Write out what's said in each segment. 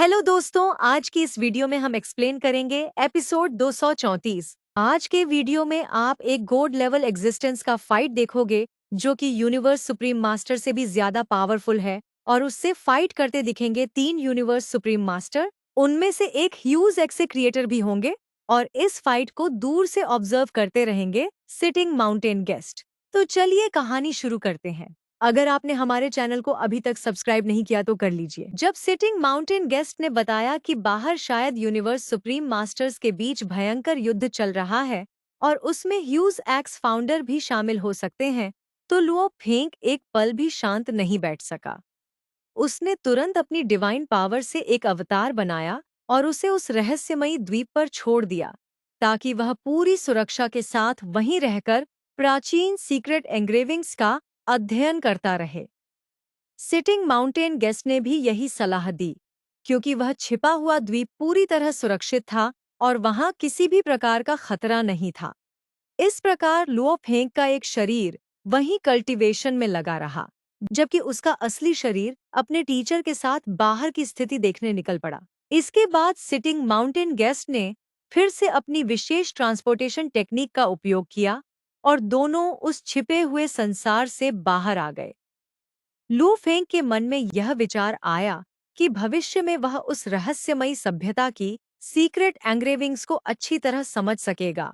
Hello दोस्तों, आज की इस वीडियो में हम एक्सप्लेन करेंगे एपिसोड 234। आज के वीडियो में आप एक गॉड लेवल एग्जिस्टेंस का फाइट देखोगे जो कि यूनिवर्स सुप्रीम मास्टर से भी ज्यादा पावरफुल है और उससे फाइट करते दिखेंगे 3 यूनिवर्स सुप्रीम मास्टर। उनमें से एक ह्यूज एक्से क्रिएटर भी होंगे और इस फाइट को दूर से ऑब्जर्व करते रहेंगे सिटिंग माउंटेन गेस्ट। तो चलिए कहानी शुरू करते हैं। अगर आपने हमारे चैनल को अभी तक सब्सक्राइब नहीं किया तो कर लीजिए। जब सिटिंग माउंटेन गेस्ट ने बताया कि बाहर शायद यूनिवर्स सुप्रीम मास्टर्स के बीच भयंकर युद्ध चल रहा है और उसमें ह्यूज एक्स फाउंडर भी शामिल हो सकते हैं, तो लुओ फेंग एक पल भी शांत नहीं बैठ सका। उसने तुरंत अपनी डिवाइन पावर से एक अवतार बनाया और उसे उस रहस्यमयी द्वीप पर छोड़ दिया ताकि वह पूरी सुरक्षा के साथ वहीं रहकर प्राचीन सीक्रेट एंग्रेविंग्स का अध्ययन करता रहे। सिटिंग माउंटेन गेस्ट ने भी यही सलाह दी क्योंकि वह छिपा हुआ द्वीप पूरी तरह सुरक्षित था और वहां किसी भी प्रकार का खतरा नहीं था। इस प्रकार लुओ फेंग का एक शरीर वहीं कल्टीवेशन में लगा रहा, जबकि उसका असली शरीर अपने टीचर के साथ बाहर की स्थिति देखने निकल पड़ा। इसके बाद सिटिंग माउंटेन गेस्ट ने फिर से अपनी विशेष ट्रांसपोर्टेशन टेक्निक का उपयोग किया और दोनों उस छिपे हुए संसार से बाहर आ गए। लू फेंग के मन में यह विचार आया कि भविष्य में वह उस रहस्यमयी सभ्यता की सीक्रेट एंग्रेविंग्स को अच्छी तरह समझ सकेगा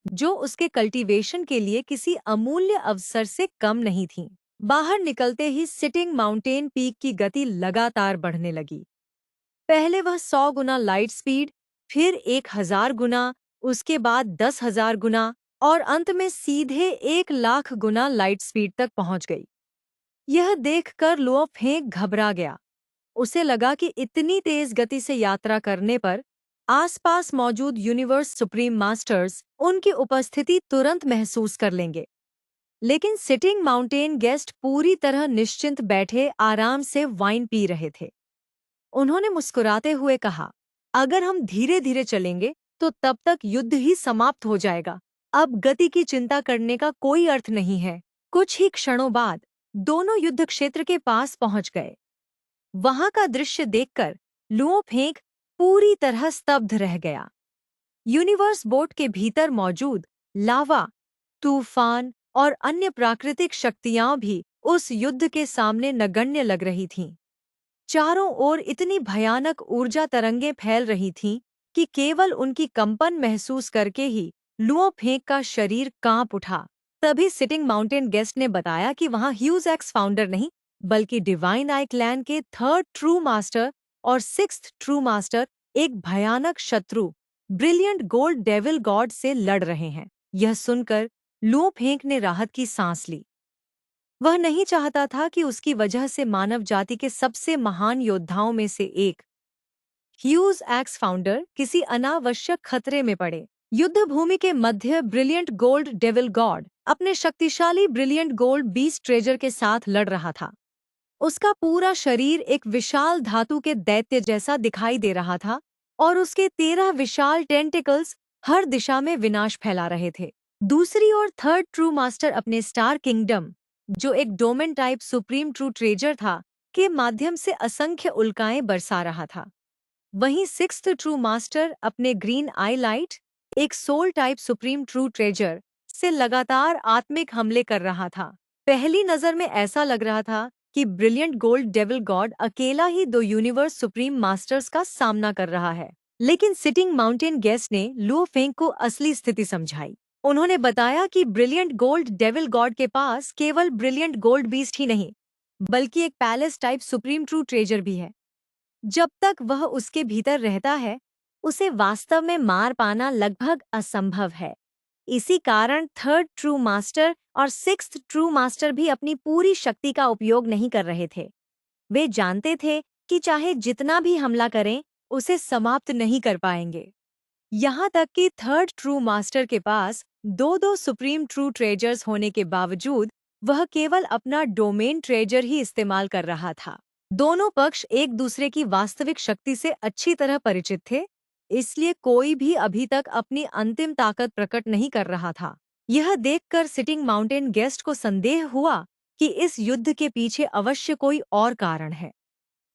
जो उसके कल्टीवेशन के लिए किसी अमूल्य अवसर से कम नहीं थी। बाहर निकलते ही सिटिंग माउंटेन पीक की गति लगातार बढ़ने लगी। पहले वह 100 गुना लाइट स्पीड, फिर 1000 गुना, उसके बाद 10,000 गुना और अंत में सीधे 1,00,000 गुना लाइट स्पीड तक पहुंच गई। यह देखकर लुओ फेंग घबरा गया। उसे लगा कि इतनी तेज गति से यात्रा करने पर आसपास मौजूद यूनिवर्स सुप्रीम मास्टर्स उनकी उपस्थिति तुरंत महसूस कर लेंगे। लेकिन सिटिंग माउंटेन गेस्ट पूरी तरह निश्चिंत बैठे आराम से वाइन पी रहे थे। उन्होंने मुस्कुराते हुए कहा, अगर हम धीरे धीरे चलेंगे तो तब तक युद्ध ही समाप्त हो जाएगा। अब गति की चिंता करने का कोई अर्थ नहीं है। कुछ ही क्षणों बाद दोनों युद्ध क्षेत्र के पास पहुंच गए। वहां का दृश्य देखकर लुओ फेंग पूरी तरह स्तब्ध रह गया। यूनिवर्स बोट के भीतर मौजूद लावा, तूफान और अन्य प्राकृतिक शक्तियां भी उस युद्ध के सामने नगण्य लग रही थीं। चारों ओर इतनी भयानक ऊर्जा तरंगें फैल रही थीं कि केवल उनकी कंपन महसूस करके ही लुओ फेंग का शरीर कांप उठा। तभी सिटिंग माउंटेन गेस्ट ने बताया कि वहां ह्यूज एक्स फाउंडर नहीं बल्कि डिवाइन आई क्लैन के 3rd ट्रू मास्टर और 6th ट्रू मास्टर एक भयानक शत्रु ब्रिलियंट गोल्ड डेविल गॉड से लड़ रहे हैं। यह सुनकर लुओ फेंग ने राहत की सांस ली। वह नहीं चाहता था कि उसकी वजह से मानव जाति के सबसे महान योद्धाओं में से एक ह्यूज एक्स फाउंडर किसी अनावश्यक खतरे में पड़े। युद्ध भूमि के मध्य ब्रिलियंट गोल्ड डेविल गॉड अपने शक्तिशाली ब्रिलियंट गोल्ड बीस्ट ट्रेजर के साथ लड़ रहा था। उसका पूरा शरीर एक विशाल धातु के दैत्य जैसा दिखाई दे रहा था और उसके 13 विशाल टेंटिकल्स हर दिशा में विनाश फैला रहे थे। दूसरी ओर 3rd ट्रू मास्टर अपने स्टार किंगडम, जो एक domain type supreme true treasure था, के माध्यम से असंख्य उल्काएं बरसा रहा था। वहीं 6th ट्रू मास्टर अपने ग्रीन आई लाइट, एक soul type supreme true treasure, से लगातार आत्मिक हमले कर रहा था। पहली नजर में ऐसा लग रहा था कि ब्रिलियंट गोल्ड डेविल गॉड अकेला ही 2 यूनिवर्स सुप्रीम मास्टर्स का सामना कर रहा है। लेकिन सिटिंग माउंटेन गेस्ट ने लुओ फेंग को असली स्थिति समझाई। उन्होंने बताया कि ब्रिलियंट गोल्ड डेविल गॉड के पास केवल ब्रिलियंट गोल्ड बीस्ट ही नहीं बल्कि एक palace type supreme true treasure भी है। जब तक वह उसके भीतर रहता है, उसे वास्तव में मार पाना लगभग असंभव है। इसी कारण 3rd ट्रू मास्टर और 6th ट्रू मास्टर भी अपनी पूरी शक्ति का उपयोग नहीं कर रहे थे। वे जानते थे कि चाहे जितना भी हमला करें, उसे समाप्त नहीं कर पाएंगे। यहाँ तक कि 3rd ट्रू मास्टर के पास 2-2 सुप्रीम ट्रू ट्रेजर्स होने के बावजूद वह केवल अपना डोमेन ट्रेजर ही इस्तेमाल कर रहा था। दोनों पक्ष एक दूसरे की वास्तविक शक्ति से अच्छी तरह परिचित थे, इसलिए कोई भी अभी तक अपनी अंतिम ताकत प्रकट नहीं कर रहा था। यह देखकर सिटिंग माउंटेन गेस्ट को संदेह हुआ कि इस युद्ध के पीछे अवश्य कोई और कारण है।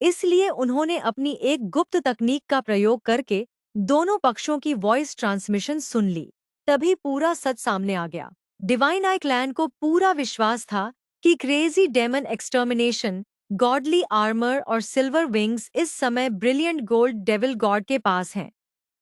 इसलिए उन्होंने अपनी एक गुप्त तकनीक का प्रयोग करके दोनों पक्षों की वॉइस ट्रांसमिशन सुन ली। तभी पूरा सच सामने आ गया। डिवाइन आई क्लैन को पूरा विश्वास था कि crazy demon extermination, godly armour और सिल्वर विंग्स इस समय ब्रिलियंट गोल्ड डेविल गॉड के पास हैं।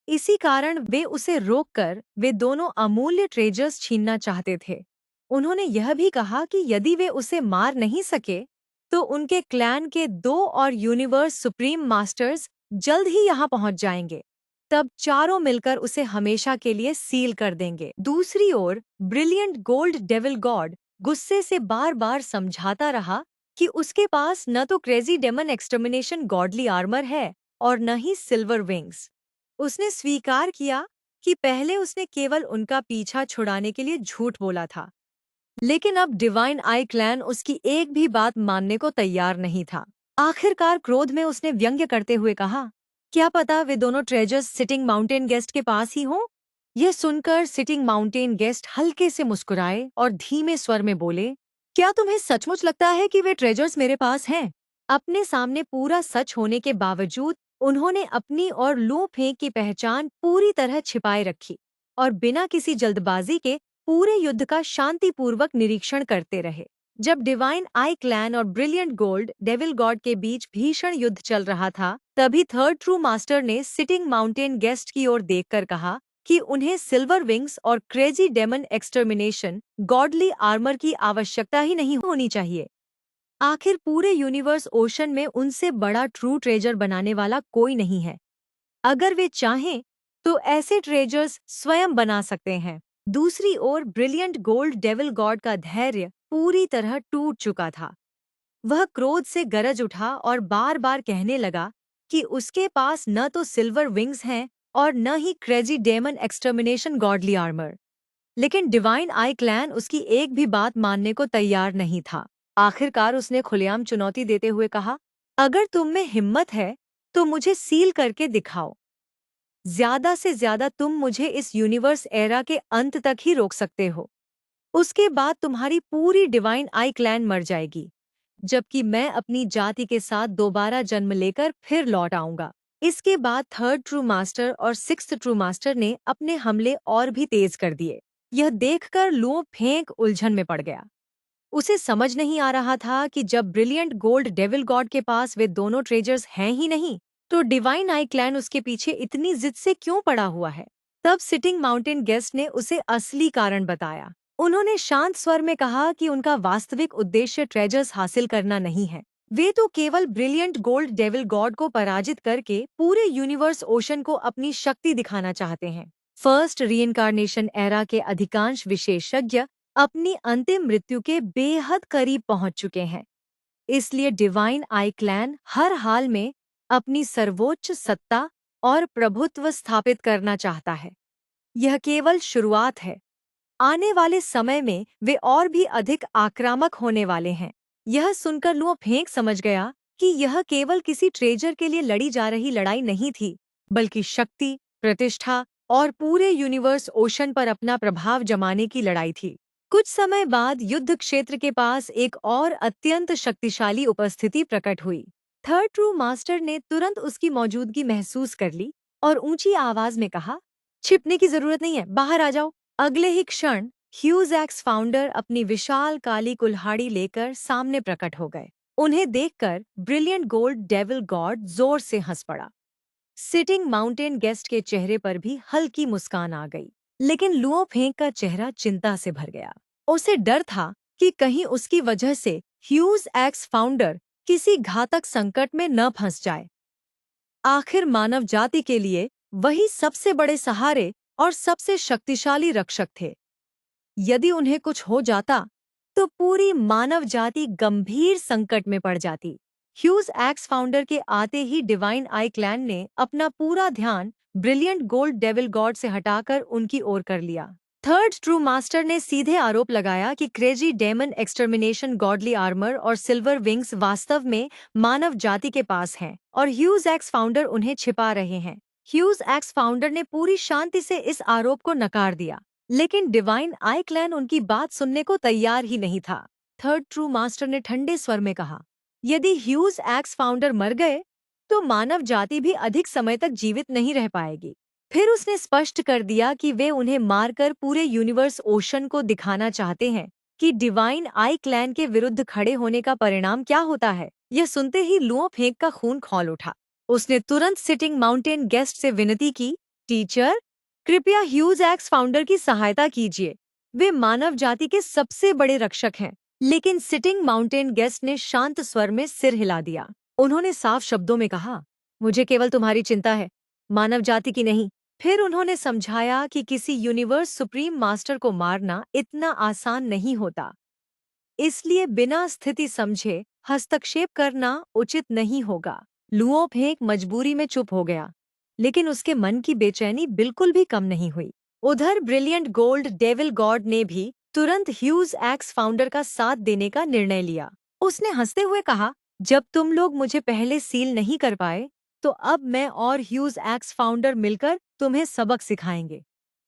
इसी कारण वे उसे रोककर वे दोनों अमूल्य ट्रेजर्स छीनना चाहते थे। उन्होंने यह भी कहा कि यदि वे उसे मार नहीं सके तो उनके क्लैन के 2 और यूनिवर्स सुप्रीम मास्टर्स जल्द ही यहाँ पहुंच जाएंगे। तब चारों मिलकर उसे हमेशा के लिए सील कर देंगे। दूसरी ओर ब्रिलियंट गोल्ड डेविल गॉड गुस्से से बार बार समझाता रहा कि उसके पास न तो crazy demon extermination godly armour है और न ही सिल्वर विंग्स। उसने स्वीकार किया कि पहले उसने केवल उनका पीछा छुड़ाने के लिए झूठ बोला था, लेकिन अब डिवाइन आई क्लैन उसकी एक भी बात मानने को तैयार नहीं था। आखिरकार क्रोध में उसने व्यंग्य करते हुए कहा, क्या पता वे दोनों ट्रेजर्स सिटिंग माउंटेन गेस्ट के पास ही हों? यह सुनकर सिटिंग माउंटेन गेस्ट हल्के से मुस्कुराए और धीमे स्वर में बोले, क्या तुम्हें सचमुच लगता है कि वे ट्रेजर्स मेरे पास हैं? अपने सामने पूरा सच होने के बावजूद उन्होंने अपनी और लू फेंक की पहचान पूरी तरह छिपाए रखी और बिना किसी जल्दबाजी के पूरे युद्ध का शांतिपूर्वक निरीक्षण करते रहे। जब डिवाइन आई क्लैन और ब्रिलियंट गोल्ड डेविल गॉड के बीच भीषण युद्ध चल रहा था, तभी थर्ड ट्रू मास्टर ने सिटिंग माउंटेन गेस्ट की ओर देखकर कहा कि उन्हें सिल्वर विंग्स और crazy demon extermination godly armour की आवश्यकता ही नहीं होनी चाहिए। आखिर पूरे यूनिवर्स ओशन में उनसे बड़ा ट्रू ट्रेजर बनाने वाला कोई नहीं है। अगर वे चाहें तो ऐसे ट्रेजर्स स्वयं बना सकते हैं। दूसरी ओर ब्रिलियंट गोल्ड डेविल गॉड का धैर्य पूरी तरह टूट चुका था। वह क्रोध से गरज उठा और बार बार कहने लगा कि उसके पास न तो सिल्वर विंग्स हैं और न ही crazy demon extermination godly armour. लेकिन डिवाइन आई क्लैन उसकी एक भी बात मानने को तैयार नहीं था। आखिरकार उसने खुलेआम चुनौती देते हुए कहा, अगर तुम में हिम्मत है तो मुझे सील करके दिखाओ। ज्यादा से ज्यादा तुम मुझे इस यूनिवर्स एरा के अंत तक ही रोक सकते हो। उसके बाद तुम्हारी पूरी डिवाइन आई क्लैन मर जाएगी, जबकि मैं अपनी जाति के साथ दोबारा जन्म लेकर फिर लौट आऊंगा। इसके बाद थर्ड ट्रू मास्टर और सिक्स्थ ट्रू मास्टर ने अपने हमले और भी तेज कर दिए। यह देखकर लू फेंक उलझन में पड़ गया। उसे समझ नहीं आ रहा था कि जब ब्रिलियंट गोल्ड डेविल गॉड के पास वे दोनों ट्रेजर्स हैं ही नहीं, तो डिवाइन आई क्लैन उसके पीछे इतनी जिद से क्यों पड़ा हुआ है। तब सिटिंग माउंटेन गेस्ट ने उसे असली कारण बताया। उन्होंने शांत स्वर में कहा कि उनका वास्तविक उद्देश्य ट्रेजर्स हासिल करना नहीं है। वे तो केवल ब्रिलियंट गोल्ड डेविल गॉड को पराजित करके पूरे यूनिवर्स ओशन को अपनी शक्ति दिखाना चाहते हैं। फर्स्ट रीइंकार्नेशन एरा के अधिकांश विशेषज्ञ अपनी अंतिम मृत्यु के बेहद करीब पहुंच चुके हैं। इसलिए डिवाइन आई क्लैन हर हाल में अपनी सर्वोच्च सत्ता और प्रभुत्व स्थापित करना चाहता है। यह केवल शुरुआत है। आने वाले समय में वे और भी अधिक आक्रामक होने वाले हैं। यह सुनकर लुओ फेंक समझ गया कि यह केवल किसी ट्रेजर के लिए लड़ी जा रही लड़ाई नहीं थी, बल्कि शक्ति, प्रतिष्ठा और पूरे यूनिवर्स ओशन पर अपना प्रभाव जमाने की लड़ाई थी। कुछ समय बाद युद्ध क्षेत्र के पास एक और अत्यंत शक्तिशाली उपस्थिति प्रकट हुई। थर्ड ट्रू मास्टर ने तुरंत उसकी मौजूदगी महसूस कर ली और ऊंची आवाज में कहा, छिपने की जरूरत नहीं है, बाहर आ जाओ। अगले ही क्षण ह्यूज एक्स फाउंडर अपनी विशाल काली कुल्हाड़ी लेकर सामने प्रकट हो गए। उन्हें देखकर ब्रिलियंट गोल्ड डेविल गॉड जोर से हंस पड़ा। सिटिंग माउंटेन गेस्ट के चेहरे पर भी हल्की मुस्कान आ गई, लेकिन लुओ फेंक का चेहरा चिंता से भर गया। उसे डर था कि कहीं उसकी वजह से ह्यूज एक्स फाउंडर किसी घातक संकट में न फंस जाए। आखिर मानव जाति के लिए वही सबसे बड़े सहारे और सबसे शक्तिशाली रक्षक थे। यदि उन्हें कुछ हो जाता तो पूरी मानव जाति गंभीर संकट में पड़ जाती। ह्यूज एक्स फाउंडर के आते ही डिवाइन आई क्लैन ने अपना पूरा ध्यान ब्रिलियंट गोल्ड डेविल गॉड से हटाकर उनकी ओर कर लिया। थर्ड ट्रू मास्टर ने सीधे आरोप लगाया कि crazy demon extermination godly armour और सिल्वर विंग्स वास्तव में मानव जाति के पास हैं और ह्यूज एक्स फाउंडर उन्हें छिपा रहे हैं। ह्यूज एक्स फाउंडर ने पूरी शांति से इस आरोप को नकार दिया, लेकिन डिवाइन आई क्लैन उनकी बात सुनने को तैयार ही नहीं था। थर्ड ट्रू मास्टर ने ठंडे स्वर में कहा, यदि ह्यूज एक्स फाउंडर मर गए तो मानव जाति भी अधिक समय तक जीवित नहीं रह पाएगी। फिर उसने स्पष्ट कर दिया कि वे उन्हें मारकर पूरे यूनिवर्स ओशन को दिखाना चाहते हैं कि डिवाइन आई क्लैन के विरुद्ध खड़े होने का परिणाम क्या होता है। यह सुनते ही लुओ फेंग का खून खौल उठा। उसने तुरंत सिटिंग माउंटेन गेस्ट से विनती की, टीचर, कृपया ह्यूज एक्स फाउंडर की सहायता कीजिए। वे मानव जाति के सबसे बड़े रक्षक हैं। लेकिन सिटिंग माउंटेन गेस्ट ने शांत स्वर में सिर हिला दिया। उन्होंने साफ शब्दों में कहा, मुझे केवल तुम्हारी चिंता है, मानव जाति की नहीं। फिर उन्होंने समझाया कि किसी यूनिवर्स सुप्रीम मास्टर को मारना इतना आसान नहीं होता, इसलिए बिना स्थिति समझे हस्तक्षेप करना उचित नहीं होगा। लुओ फेंग मजबूरी में चुप हो गया, लेकिन उसके मन की बेचैनी बिल्कुल भी कम नहीं हुई। उधर ब्रिलियंट गोल्ड डेविल गॉड ने भी तुरंत ह्यूज एक्स फाउंडर का साथ देने का निर्णय लिया। उसने हंसते हुए कहा, जब तुम लोग मुझे पहले सील नहीं कर पाए, तो अब मैं और ह्यूज एक्स फाउंडर मिलकर तुम्हें सबक सिखाएंगे।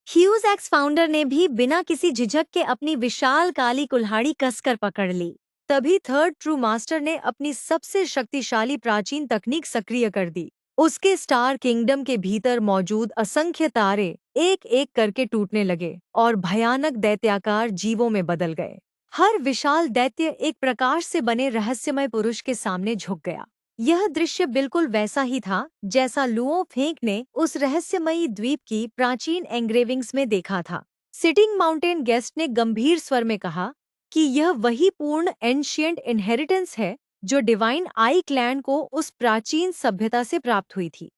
ह्यूज एक्स फाउंडर ने भी बिना किसी झिझक के अपनी विशाल काली कुल्हाड़ी कसकर पकड़ ली। तभी थर्ड ट्रू मास्टर ने अपनी सबसे शक्तिशाली प्राचीन तकनीक सक्रिय कर दी। उसके स्टार किंगडम के भीतर मौजूद असंख्य तारे एक एक करके टूटने लगे और भयानक दैत्याकार जीवों में बदल गए। हर विशाल दैत्य एक प्रकाश से बने रहस्यमय पुरुष के सामने झुक गया। यह दृश्य बिल्कुल वैसा ही था जैसा लुओ फेंग ने उस रहस्यमयी द्वीप की प्राचीन एंग्रेविंग्स में देखा था। सिटिंग माउंटेन गेस्ट ने गंभीर स्वर में कहा कि यह वही पूर्ण एंशिएंट इनहेरिटेंस है जो डिवाइन आई क्लैन को उस प्राचीन सभ्यता से प्राप्त हुई थी।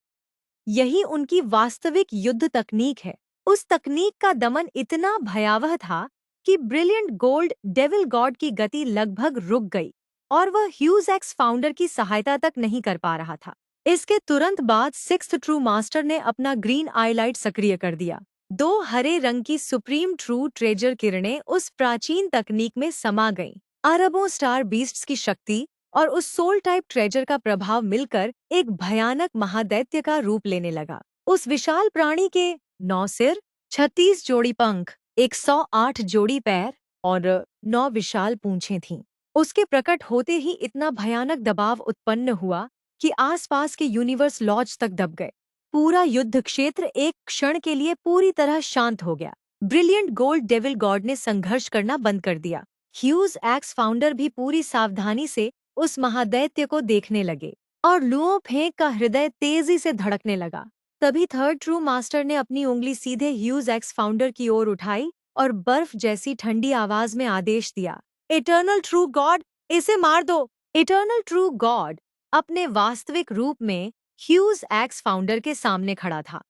यही उनकी वास्तविक युद्ध तकनीक है। उस तकनीक का दमन इतना भयावह था कि ब्रिलियंट गोल्ड डेविल गॉड की गति लगभग रुक गई और वह ह्यूज एक्स फाउंडर की सहायता तक नहीं कर पा रहा था। इसके तुरंत बाद सिक्स्थ ट्रू मास्टर ने अपना ग्रीन आईलाइट सक्रिय कर दिया। 2 हरे रंग की सुप्रीम ट्रू ट्रेजर किरणें उस प्राचीन तकनीक में समा गईं। अरबों स्टार बीस्ट्स की शक्ति और उस सोल टाइप ट्रेजर का प्रभाव मिलकर एक भयानक महादैत्य का रूप लेने लगा। उस विशाल प्राणी के 9 सिर, 36 जोड़ी पंख, 108 जोड़ी पैर और 9 विशाल पूंछें थीं। उसके प्रकट होते ही इतना भयानक दबाव उत्पन्न हुआ कि आसपास के यूनिवर्स लॉज तक दब गए। पूरा युद्ध क्षेत्र एक क्षण के लिए पूरी तरह शांत हो गया। ब्रिलियंट गोल्ड डेविल गॉड ने संघर्ष करना बंद कर दिया। ह्यूज एक्स फाउंडर भी पूरी सावधानी से उस महादैत्य को देखने लगे और लुओ फेंग का हृदय तेजी से धड़कने लगा। तभी थर्ड ट्रू मास्टर ने अपनी उंगली सीधे ह्यूज एक्स फाउंडर की ओर उठाई और बर्फ जैसी ठंडी आवाज में आदेश दिया, इटर्नल ट्रू गॉड, इसे मार दो। इटर्नल ट्रू गॉड अपने वास्तविक रूप में ह्यूज एक्स फाउंडर के सामने खड़ा था।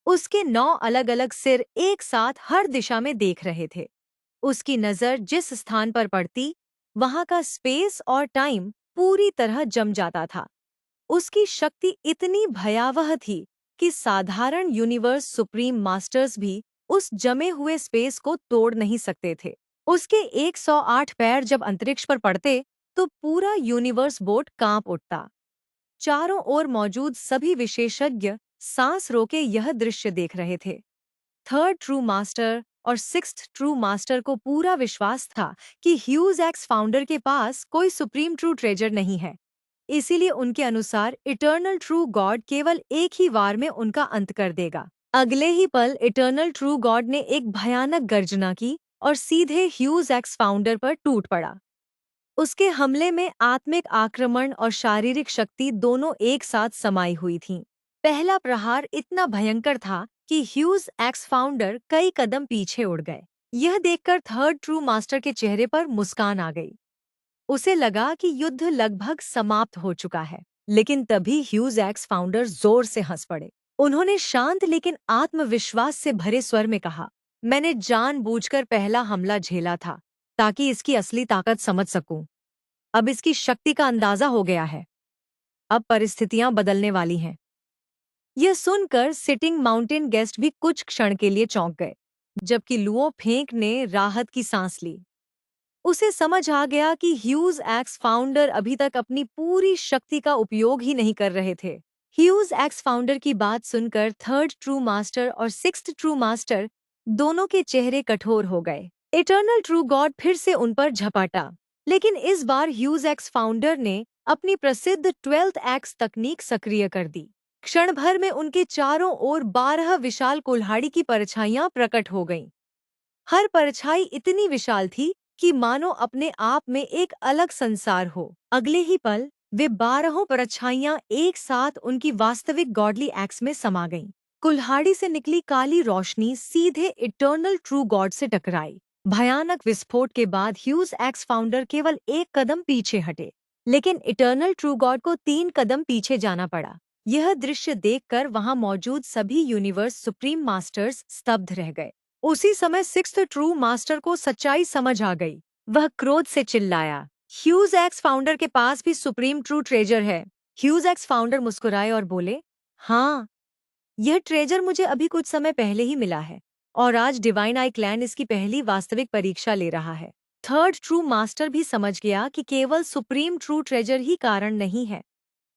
उसके 9 अलग अलग सिर एक साथ हर दिशा में देख रहे थे। उसकी नजर जिस स्थान पर पड़ती, वहां का स्पेस और टाइम पूरी तरह जम जाता था। उसकी शक्ति इतनी भयावह थी कि साधारण यूनिवर्स सुप्रीम मास्टर्स भी उस जमे हुए स्पेस को तोड़ नहीं सकते थे। उसके 108 पैर जब अंतरिक्ष पर पड़ते तो पूरा यूनिवर्स बोट कांप उठता। चारों ओर मौजूद सभी विशेषज्ञ सांस रोके यह दृश्य देख रहे थे। थर्ड ट्रू मास्टर और सिक्स्थ ट्रू मास्टर को पूरा विश्वास था कि ह्यूज एक्स फाउंडर के पास कोई सुप्रीम ट्रू ट्रेजर नहीं है। इसीलिए उनके अनुसार इटर्नल ट्रू गॉड केवल एक ही वार में उनका अंत कर देगा। अगले ही पल इटर्नल ट्रू गॉड ने एक भयानक गर्जना की और सीधे ह्यूज एक्स फाउंडर पर टूट पड़ा। उसके हमले में आत्मिक आक्रमण और शारीरिक शक्ति दोनों एक साथ समाई हुई थीं। पहला प्रहार इतना भयंकर था कि ह्यूज एक्स फाउंडर कई कदम पीछे उड़ गए। यह देखकर थर्ड ट्रू मास्टर के चेहरे पर मुस्कान आ गई। उसे लगा कि युद्ध लगभग समाप्त हो चुका है। लेकिन तभी ह्यूज एक्स फाउंडर जोर से हंस पड़े। उन्होंने शांत लेकिन आत्मविश्वास से भरे स्वर में कहा, मैंने जानबूझकर पहला हमला झेला था ताकि इसकी असली ताकत समझ सकूं। अब इसकी शक्ति का अंदाजा हो गया है। अब परिस्थितियां बदलने वाली हैं। यह सुनकर सिटिंग माउंटेन गेस्ट भी कुछ क्षण के लिए चौंक गए, जबकि लुओ फेंग ने राहत की सांस ली। उसे समझ आ गया कि ह्यूज एक्स फाउंडर अभी तक अपनी पूरी शक्ति का उपयोग ही नहीं कर रहे थे। ह्यूज एक्स फाउंडर की बात सुनकर थर्ड ट्रू मास्टर और सिक्स्थ ट्रू मास्टर दोनों के चेहरे कठोर हो गए। इटर्नल ट्रू गॉड फिर से उन पर झपटा, लेकिन इस बार ह्यूज एक्स फाउंडर ने अपनी प्रसिद्ध 12th एक्स तकनीक सक्रिय कर दी। क्षण भर में उनके चारों ओर 12 विशाल कुल्हाड़ी की परछाइयां प्रकट हो गईं। हर परछाई इतनी विशाल थी कि मानो अपने आप में एक अलग संसार हो। अगले ही पल वे 12 परछाइयां एक साथ उनकी वास्तविक गॉडली एक्स में समा गईं। कुल्हाड़ी से निकली काली रोशनी सीधे इटर्नल ट्रू गॉड से टकराई। भयानक विस्फोट के बाद ह्यूज एक्स फाउंडर केवल एक कदम पीछे हटे, लेकिन इटर्नल ट्रू गॉड को 3 कदम पीछे जाना पड़ा। यह दृश्य देखकर वहां मौजूद सभी यूनिवर्स सुप्रीम मास्टर्स स्तब्ध रह गए। उसी समय सिक्स्थ ट्रू मास्टर को सच्चाई समझ आ गई। वह क्रोध से चिल्लाया, ह्यूज एक्स फाउंडर के पास भी सुप्रीम ट्रू ट्रेजर है। ह्यूज एक्स फाउंडर मुस्कुराए और बोले, हाँ, यह ट्रेजर मुझे अभी कुछ समय पहले ही मिला है और आज डिवाइन आई क्लैन इसकी पहली वास्तविक परीक्षा ले रहा है। थर्ड ट्रू मास्टर भी समझ गया कि केवल सुप्रीम ट्रू ट्रेजर ही कारण नहीं है।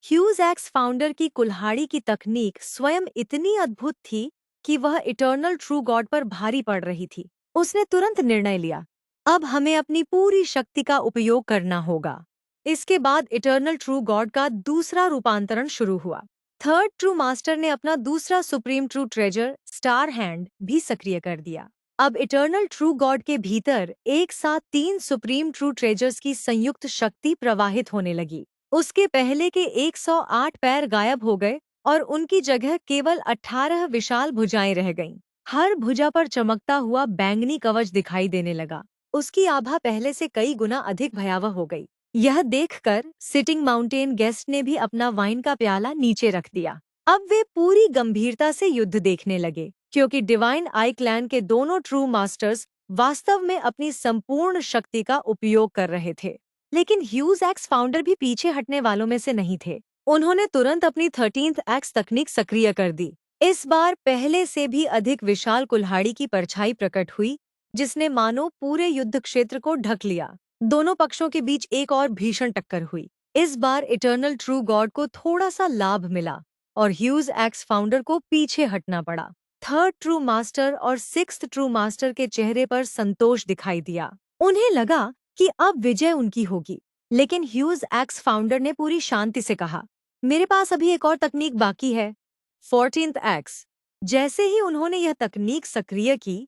ह्यूज एक्स फाउंडर की कुल्हाड़ी की तकनीक स्वयं इतनी अद्भुत थी कि वह इटर्नल ट्रू गॉड पर भारी पड़ रही थी। उसने तुरंत निर्णय लिया, अब हमें अपनी पूरी शक्ति का उपयोग करना होगा। इसके बाद इटर्नल ट्रू गॉड का दूसरा रूपांतरण शुरू हुआ। थर्ड ट्रू मास्टर ने अपना दूसरा supreme true treasure star hand भी सक्रिय कर दिया। अब इटर्नल ट्रू गॉड के भीतर एक साथ 3 सुप्रीम ट्रू ट्रेजर्स की संयुक्त शक्ति प्रवाहित होने लगी। उसके पहले के 108 पैर गायब हो गए और उनकी जगह केवल 18 विशाल भुजाएं रह गईं। हर भुजा पर चमकता हुआ बैंगनी कवच दिखाई देने लगा। उसकी आभा पहले से कई गुना अधिक भयावह हो गई। यह देखकर सिटिंग माउंटेन गेस्ट ने भी अपना वाइन का प्याला नीचे रख दिया। अब वे पूरी गंभीरता से युद्ध देखने लगे, क्योंकि डिवाइन आई क्लैन के दोनों ट्रू मास्टर्स वास्तव में अपनी संपूर्ण शक्ति का उपयोग कर रहे थे। लेकिन ह्यूज एक्स फाउंडर भी पीछे हटने वालों में से नहीं थे। उन्होंने तुरंत अपनी 13th एक्स तकनीक सक्रिय कर दी। इस बार पहले से भी अधिक विशाल कुल्हाड़ी की परछाई प्रकट हुई, जिसने मानो पूरे युद्ध क्षेत्र को ढक लिया। दोनों पक्षों के बीच एक और भीषण टक्कर हुई। इस बार इटर्नल ट्रू गॉड को थोड़ा सा लाभ मिला और ह्यूज एक्स फाउंडर को पीछे हटना पड़ा। थर्ड ट्रू मास्टर और सिक्स्थ ट्रू मास्टर के चेहरे पर संतोष दिखाई दिया। उन्हें लगा कि अब विजय उनकी होगी। लेकिन ह्यूज एक्स फाउंडर ने पूरी शांति से कहा, मेरे पास अभी एक और तकनीक बाकी है, 14th एक्स। जैसे ही उन्होंने यह तकनीक सक्रिय की,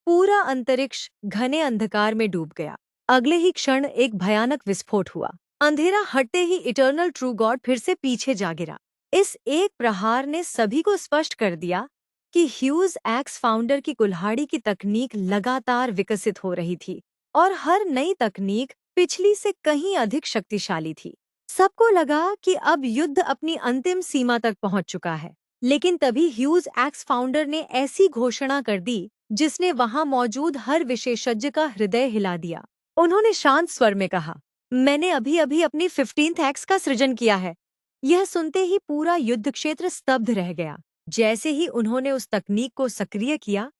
पूरा अंतरिक्ष घने अंधकार में डूब गया। अगले ही क्षण एक भयानक विस्फोट हुआ। अंधेरा हटते ही इटर्नल ट्रू गॉड फिर से पीछे जा गिरा। इस एक प्रहार ने सभी को स्पष्ट कर दिया कि ह्यूज एक्स फाउंडर की कुल्हाड़ी की तकनीक लगातार विकसित हो रही थी और हर नई तकनीक पिछली से कहीं अधिक शक्तिशाली थी। सबको लगा कि अब युद्ध अपनी अंतिम सीमा तक पहुंच चुका है। लेकिन तभी ह्यूज एक्स फाउंडर ने ऐसी घोषणा कर दी जिसने वहां मौजूद हर विशेषज्ञ का हृदय हिला दिया। उन्होंने शांत स्वर में कहा, मैंने अभी अभी अपनी 15th एक्स का सृजन किया है। यह सुनते ही पूरा युद्ध क्षेत्र स्तब्ध रह गया। जैसे ही उन्होंने उस तकनीक को सक्रिय किया,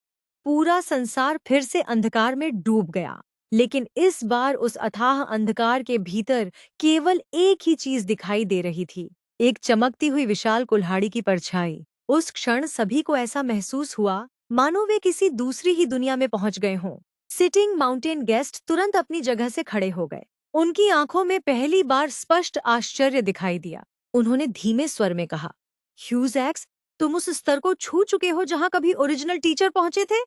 पूरा संसार फिर से अंधकार में डूब गया। लेकिन इस बार उस अथाह अंधकार के भीतर केवल एक ही चीज दिखाई दे रही थी, एक चमकती हुई विशाल कुल्हाड़ी की परछाई। उस क्षण सभी को ऐसा महसूस हुआ मानो वे किसी दूसरी ही दुनिया में पहुंच गए हों। सिटिंग माउंटेन गेस्ट तुरंत अपनी जगह से खड़े हो गए। उनकी आंखों में पहली बार स्पष्ट आश्चर्य दिखाई दिया। उन्होंने धीमे स्वर में कहा, ह्यूज एक्स, तुम उस स्तर को छू चुके हो जहां कभी ओरिजिनल टीचर पहुंचे थे।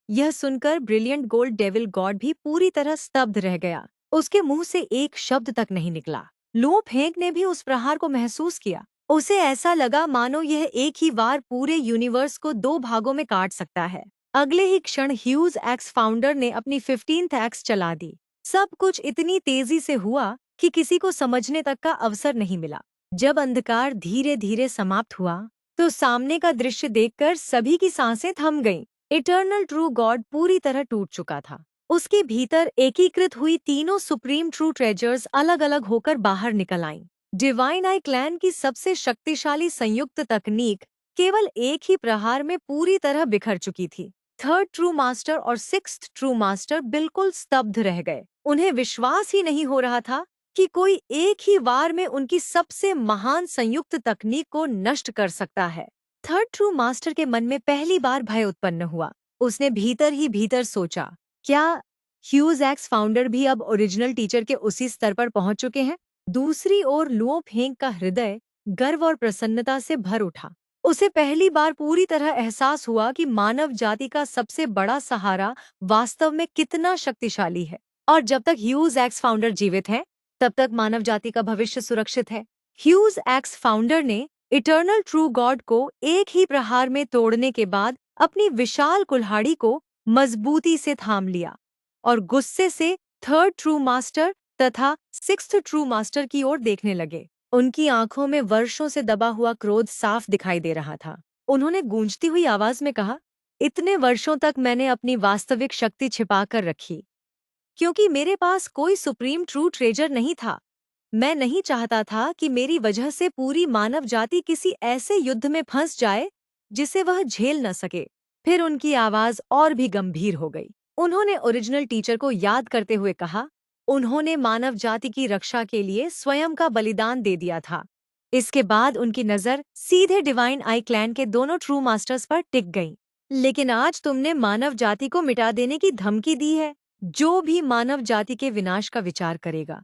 यह सुनकर ब्रिलियंट गोल्ड डेविल गॉड भी पूरी तरह स्तब्ध रह गया। उसके मुंह से एक शब्द तक नहीं निकला। लो फेंक ने भी उस प्रहार को महसूस किया। उसे ऐसा लगा मानो यह एक ही बार पूरे यूनिवर्स को 2 भागों में काट सकता है। अगले ही क्षण ह्यूज एक्स फाउंडर ने अपनी 15th एक्स चला दी। सब कुछ इतनी तेजी से हुआ कि किसी को समझने तक का अवसर नहीं मिला। जब अंधकार धीरे धीरे समाप्त हुआ, तो सामने का दृश्य देखकर सभी की सांसें थम गईं। इटर्नल ट्रू गॉड पूरी तरह टूट चुका था। उसके भीतर एकीकृत हुई तीनों सुप्रीम ट्रू ट्रेजर्स अलग अलग होकर बाहर निकल आईं। डिवाइन आई क्लैन की सबसे शक्तिशाली संयुक्त तकनीक केवल एक ही प्रहार में पूरी तरह बिखर चुकी थी। थर्ड ट्रू मास्टर और सिक्स्थ ट्रू मास्टर बिल्कुल स्तब्ध रह गए। उन्हें विश्वास ही नहीं हो रहा था कि कोई एक ही वार में उनकी सबसे महान संयुक्त तकनीक को नष्ट कर सकता है। थर्ड ट्रू मास्टर के मन में पहली बार भय उत्पन्न हुआ। उसने भीतर ही भीतर सोचा, क्या ह्यूज एक्स फाउंडर भी अब ओरिजिनल टीचर के उसी स्तर पर पहुंच चुके हैं? दूसरी ओर लुओ फेंग का हृदय गर्व और प्रसन्नता से भर उठा। उसे पहली बार पूरी तरह एहसास हुआ कि मानव जाति का सबसे बड़ा सहारा वास्तव में कितना शक्तिशाली है। और जब तक ह्यूज एक्स फाउंडर जीवित है, तब तक मानव जाति का भविष्य सुरक्षित है। ह्यूज एक्स फाउंडर ने इटर्नल ट्रू गॉड को एक ही प्रहार में तोड़ने के बाद अपनी विशाल कुल्हाड़ी को मजबूती से थाम लिया और गुस्से से थर्ड ट्रू मास्टर तथा सिक्स्थ ट्रू मास्टर की ओर देखने लगे। उनकी आंखों में वर्षों से दबा हुआ क्रोध साफ दिखाई दे रहा था। उन्होंने गूंजती हुई आवाज में कहा, इतने वर्षों तक मैंने अपनी वास्तविक शक्ति छिपाकर रखी, क्योंकि मेरे पास कोई सुप्रीम ट्रू ट्रेजर नहीं था। मैं नहीं चाहता था कि मेरी वजह से पूरी मानव जाति किसी ऐसे युद्ध में फंस जाए जिसे वह झेल न सके। फिर उनकी आवाज और भी गंभीर हो गई। उन्होंने ओरिजिनल टीचर को याद करते हुए कहा, उन्होंने मानव जाति की रक्षा के लिए स्वयं का बलिदान दे दिया था। इसके बाद उनकी नजर सीधे डिवाइन आई क्लैन के दोनों ट्रू मास्टर्स पर टिक गई। लेकिन आज तुमने मानव जाति को मिटा देने की धमकी दी है। जो भी मानव जाति के विनाश का विचार करेगा,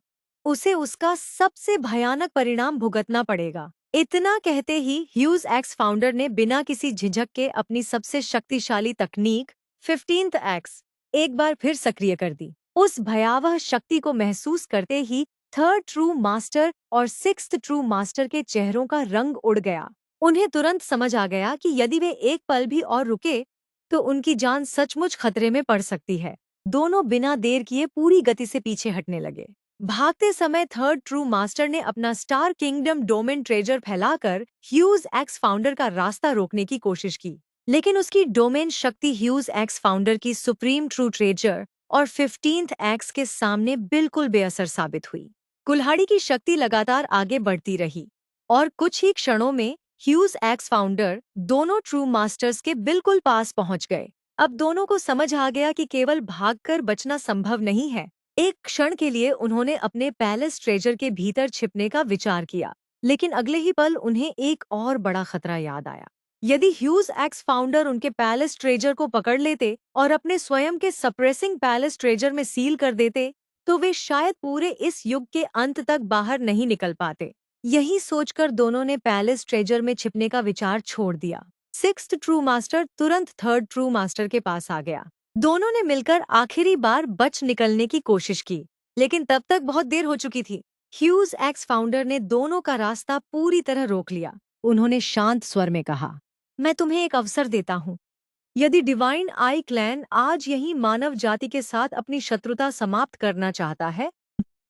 उसे उसका सबसे भयानक परिणाम भुगतना पड़ेगा। इतना कहते ही ह्यूज एक्स फाउंडर ने बिना किसी झिझक के अपनी सबसे शक्तिशाली तकनीक 15th एक्स एक बार फिर सक्रिय कर दी। उस भयावह शक्ति को महसूस करते ही थर्ड ट्रू मास्टर और सिक्स्थ ट्रू मास्टर के चेहरों का रंग उड़ गया। उन्हें तुरंत समझ आ गया कि यदि वे एक पल भी और रुके तो उनकी जान सचमुच खतरे में पड़ सकती है। दोनों बिना देर किए पूरी गति से पीछे हटने लगे। भागते समय थर्ड ट्रू मास्टर ने अपना स्टार किंगडम डोमेन ट्रेजर फैलाकर ह्यूज एक्स फाउंडर का रास्ता रोकने की कोशिश की, लेकिन उसकी डोमेन शक्ति ह्यूज एक्स फाउंडर की सुप्रीम ट्रू ट्रेजर और 15th एक्स के सामने बिल्कुल बेअसर साबित हुई। कुल्हाड़ी की शक्ति लगातार आगे बढ़ती रही और कुछ ही क्षणों में ह्यूज एक्स फाउंडर दोनों ट्रू मास्टर्स के बिल्कुल पास पहुंच गए। अब दोनों को समझ आ गया कि केवल भागकर बचना संभव नहीं है। एक क्षण के लिए उन्होंने अपने पैलेस ट्रेजर के भीतर छिपने का विचार किया, लेकिन अगले ही पल उन्हें एक और बड़ा खतरा याद आया। यदि ह्यूज एक्स फाउंडर उनके पैलेस ट्रेजर को पकड़ लेते और अपने स्वयं के सप्रेसिंग पैलेस ट्रेजर में सील कर देते, तो वे शायद पूरे इस युग के अंत तक बाहर नहीं निकल पाते। यही सोचकर दोनों ने पैलेस ट्रेजर में छिपने का विचार छोड़ दिया। सिक्स्थ ट्रू मास्टर तुरंत थर्ड ट्रू मास्टर के पास आ गया। दोनों ने मिलकर आखिरी बार बच निकलने की कोशिश की, लेकिन तब तक बहुत देर हो चुकी थी। ह्यूज एक्स फाउंडर ने दोनों का रास्ता पूरी तरह रोक लिया। उन्होंने शांत स्वर में कहा, मैं तुम्हें एक अवसर देता हूँ। यदि डिवाइन आई क्लैन आज यही मानव जाति के साथ अपनी शत्रुता समाप्त करना चाहता है,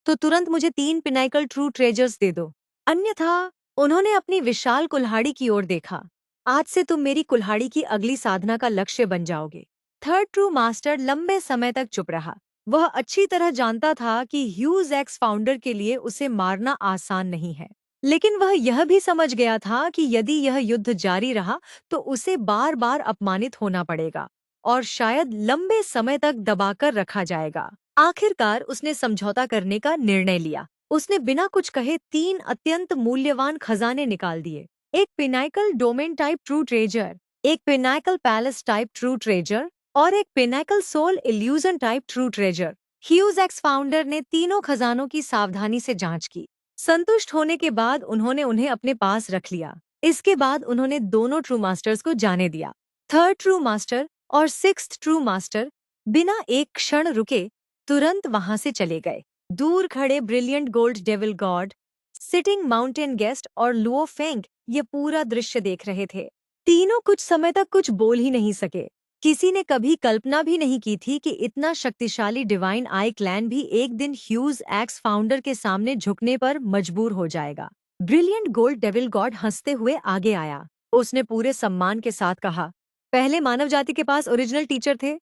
तो तुरंत मुझे 3 पिनाकल ट्रू ट्रेजर्स दे दो। अन्यथा, उन्होंने अपनी विशाल कुल्हाड़ी की ओर देखा, आज से तुम मेरी कुल्हाड़ी की अगली साधना का लक्ष्य बन जाओगे। थर्ड ट्रू मास्टर लंबे समय तक चुप रहा। वह अच्छी तरह जानता था कि ह्यूज एक्स फाउंडर के लिए उसे मारना आसान नहीं है, लेकिन वह यह भी समझ गया था कि यदि यह युद्ध जारी रहा तो उसे बार बार अपमानित होना पड़ेगा और शायद लंबे समय तक दबाकर रखा जाएगा। आखिरकार उसने समझौता करने का निर्णय लिया। उसने बिना कुछ कहे 3 अत्यंत मूल्यवान खजाने निकाल दिए, एक pinnacle domain type true treasure, एक pinnacle palace type true treasure और एक pinnacle soul illusion type true treasure. ह्यूज एक्स फाउंडर ने तीनों खजानों की सावधानी से जांच की। संतुष्ट होने के बाद उन्होंने उन्हें अपने पास रख लिया। इसके बाद उन्होंने दोनों ट्रू मास्टर्स को जाने दिया। थर्ड ट्रू मास्टर और सिक्स्थ ट्रू मास्टर बिना एक क्षण रुके तुरंत वहां से चले गए। दूर खड़े brilliant gold devil God, sitting mountain guest और लुओ फेंग ये पूरा दृश्य देख रहे थे। तीनों कुछ समय तक कुछ बोल ही नहीं सके। किसी ने कभी कल्पना भी नहीं की थी कि इतना शक्तिशाली डिवाइन आई क्लैन भी एक दिन ह्यूज एक्स फाउंडर के सामने झुकने पर मजबूर हो जाएगा। ब्रिलियंट गोल्ड डेविल गॉड हंसते हुए आगे आया। उसने पूरे सम्मान के साथ कहा, पहले मानव जाति के पास ओरिजिनल टीचर थे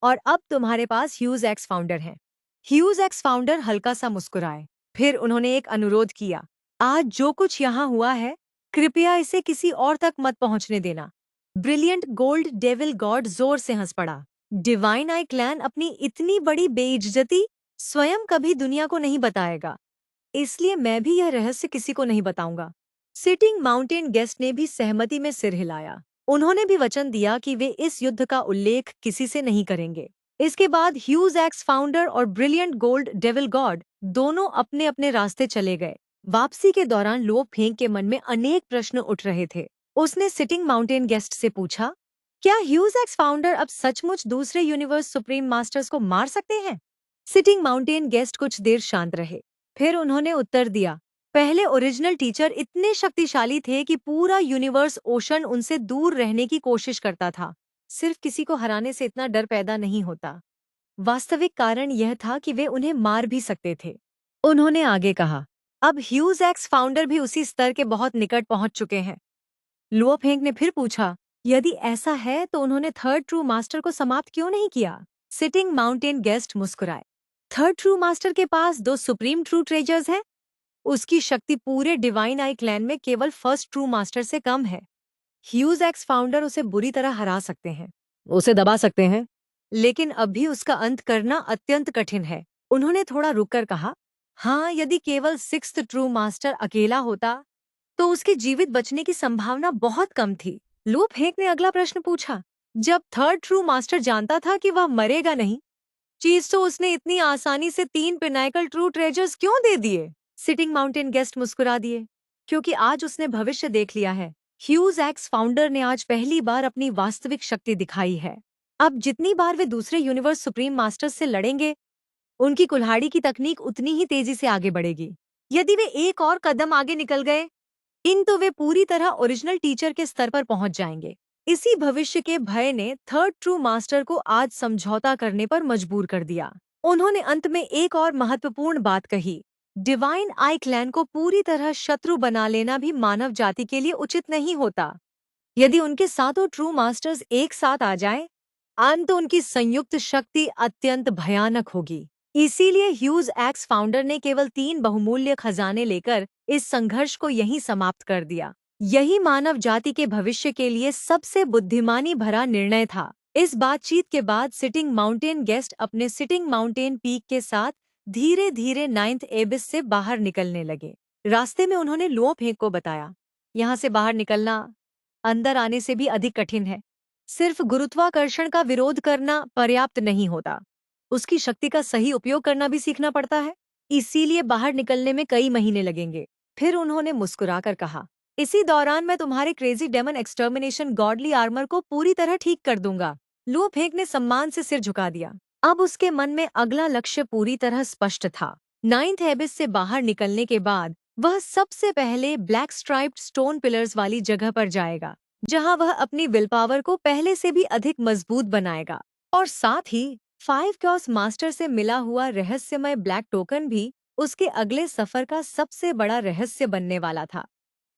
और अब तुम्हारे पास ह्यूज एक्स फाउंडर हैं। ह्यूज एक्स फाउंडर हल्का सा मुस्कुराए। फिर उन्होंने एक अनुरोध किया, आज जो कुछ यहाँ हुआ है, कृपया इसे किसी और तक मत पहुंचने देना। ब्रिलियंट गोल्ड डेविल गॉड जोर से हंस पड़ा। डिवाइन आई क्लैन अपनी इतनी बड़ी बेइज्जती स्वयं कभी दुनिया को नहीं बताएगा, इसलिए मैं भी यह रहस्य किसी को नहीं बताऊंगा। सिटिंग माउंटेन गेस्ट ने भी सहमति में सिर हिलाया। उन्होंने भी वचन दिया कि वे इस युद्ध का उल्लेख किसी से नहीं करेंगे। इसके बाद ह्यूज एक्स फाउंडर और ब्रिलियंट गोल्ड डेविल गॉड दोनों अपने अपने रास्ते चले गए। वापसी के दौरान लो फेंग के मन में अनेक प्रश्न उठ रहे थे। उसने सिटिंग माउंटेन गेस्ट से पूछा, क्या ह्यूज एक्स फाउंडर अब सचमुच दूसरे यूनिवर्स सुप्रीम मास्टर्स को मार सकते हैं? सिटिंग माउंटेन गेस्ट कुछ देर शांत रहे, फिर उन्होंने उत्तर दिया, पहले ओरिजिनल टीचर इतने शक्तिशाली थे कि पूरा यूनिवर्स ओशन उनसे दूर रहने की कोशिश करता था। सिर्फ किसी को हराने से इतना डर पैदा नहीं होता। वास्तविक कारण यह था कि वे उन्हें मार भी सकते थे। उन्होंने आगे कहा, अब ह्यूज एक्स फाउंडर भी उसी स्तर के बहुत निकट पहुंच चुके हैं। लुओ फेंग ने फिर पूछा, यदि ऐसा है तो उन्होंने थर्ड ट्रू मास्टर को समाप्त क्यों नहीं किया? सिटिंग माउंटेन गेस्ट मुस्कुराए, थर्ड ट्रू मास्टर के पास 2 सुप्रीम ट्रू ट्रेजर्स हैं। उसकी शक्ति पूरे डिवाइन आई क्लैन में केवल फर्स्ट ट्रू मास्टर से कम है। ह्यूज एक्स फाउंडर उसे बुरी तरह हरा सकते हैं, उसे दबा सकते हैं, लेकिन अभी उसका अंत करना अत्यंत कठिन है। उन्होंने थोड़ा रुककर कहा, हाँ, यदि केवल सिक्स्थ ट्रू मास्टर अकेला होता तो उसके जीवित बचने की संभावना बहुत कम थी। लू फेंक ने अगला प्रश्न पूछा, जब थर्ड ट्रू मास्टर जानता था कि वह मरेगा नहीं, चीज तो उसने इतनी आसानी से 3 पिनाकल ट्रू ट्रेजर्स क्यों दे दिए? सिटिंग माउंटेन गेस्ट मुस्कुरा दिए, क्योंकि आज उसने भविष्य देख लिया है। ह्यूज एक्स फाउंडर ने आज पहली बार अपनी वास्तविक शक्ति दिखाई है। अब जितनी बार वे दूसरे यूनिवर्स सुप्रीम मास्टर्स से लड़ेंगे, उनकी कुल्हाड़ी की तकनीक उतनी ही तेजी से आगे बढ़ेगी। यदि वे एक और कदम आगे निकल गए, तो वे पूरी तरह ओरिजिनल टीचर के स्तर पर पहुंच जाएंगे। इसी भविष्य के भय ने थर्ड ट्रू मास्टर को आज समझौता करने पर मजबूर कर दिया। उन्होंने अंत में एक और महत्वपूर्ण बात कही, डिवाइन आई क्लैन को पूरी तरह शत्रु बना लेना भी मानव जाति के लिए उचित नहीं होता। यदि उनके सातों ट्रू मास्टर्स एक साथ आ जाएं, अंत उनकी संयुक्त शक्ति अत्यंत भयानक होगी। इसीलिए ह्यूज एक्स फाउंडर ने केवल 3 बहुमूल्य खजाने लेकर इस संघर्ष को यहीं समाप्त कर दिया। यही मानव जाति के भविष्य के लिए सबसे बुद्धिमानी भरा निर्णय था। इस बातचीत के बाद सिटिंग माउंटेन गेस्ट अपने सिटिंग माउंटेन पीक के साथ धीरे धीरे नाइन्थ एबिस से बाहर निकलने लगे। रास्ते में उन्होंने लुओ फेंग को बताया, यहाँ से बाहर निकलना अंदर आने से भी अधिक कठिन है। सिर्फ गुरुत्वाकर्षण का विरोध करना पर्याप्त नहीं होता, उसकी शक्ति का सही उपयोग करना भी सीखना पड़ता है। इसीलिए बाहर निकलने में कई महीने लगेंगे। फिर उन्होंने मुस्कुराकर कहा, इसी दौरान मैं तुम्हारे crazy demon extermination godly armour को पूरी तरह ठीक कर दूंगा। लुओ फेंग ने सम्मान से सिर झुका दिया। अब उसके मन में अगला लक्ष्य पूरी तरह स्पष्ट था। नाइन्थ एबिस से बाहर निकलने के बाद वह सबसे पहले ब्लैक स्ट्राइप्ड स्टोन पिलर्स वाली जगह पर जाएगा, जहां वह अपनी विल पावर को पहले से भी अधिक मजबूत बनाएगा। और साथ ही 5 क्रॉस मास्टर से मिला हुआ रहस्यमय ब्लैक टोकन भी उसके अगले सफर का सबसे बड़ा रहस्य बनने वाला था।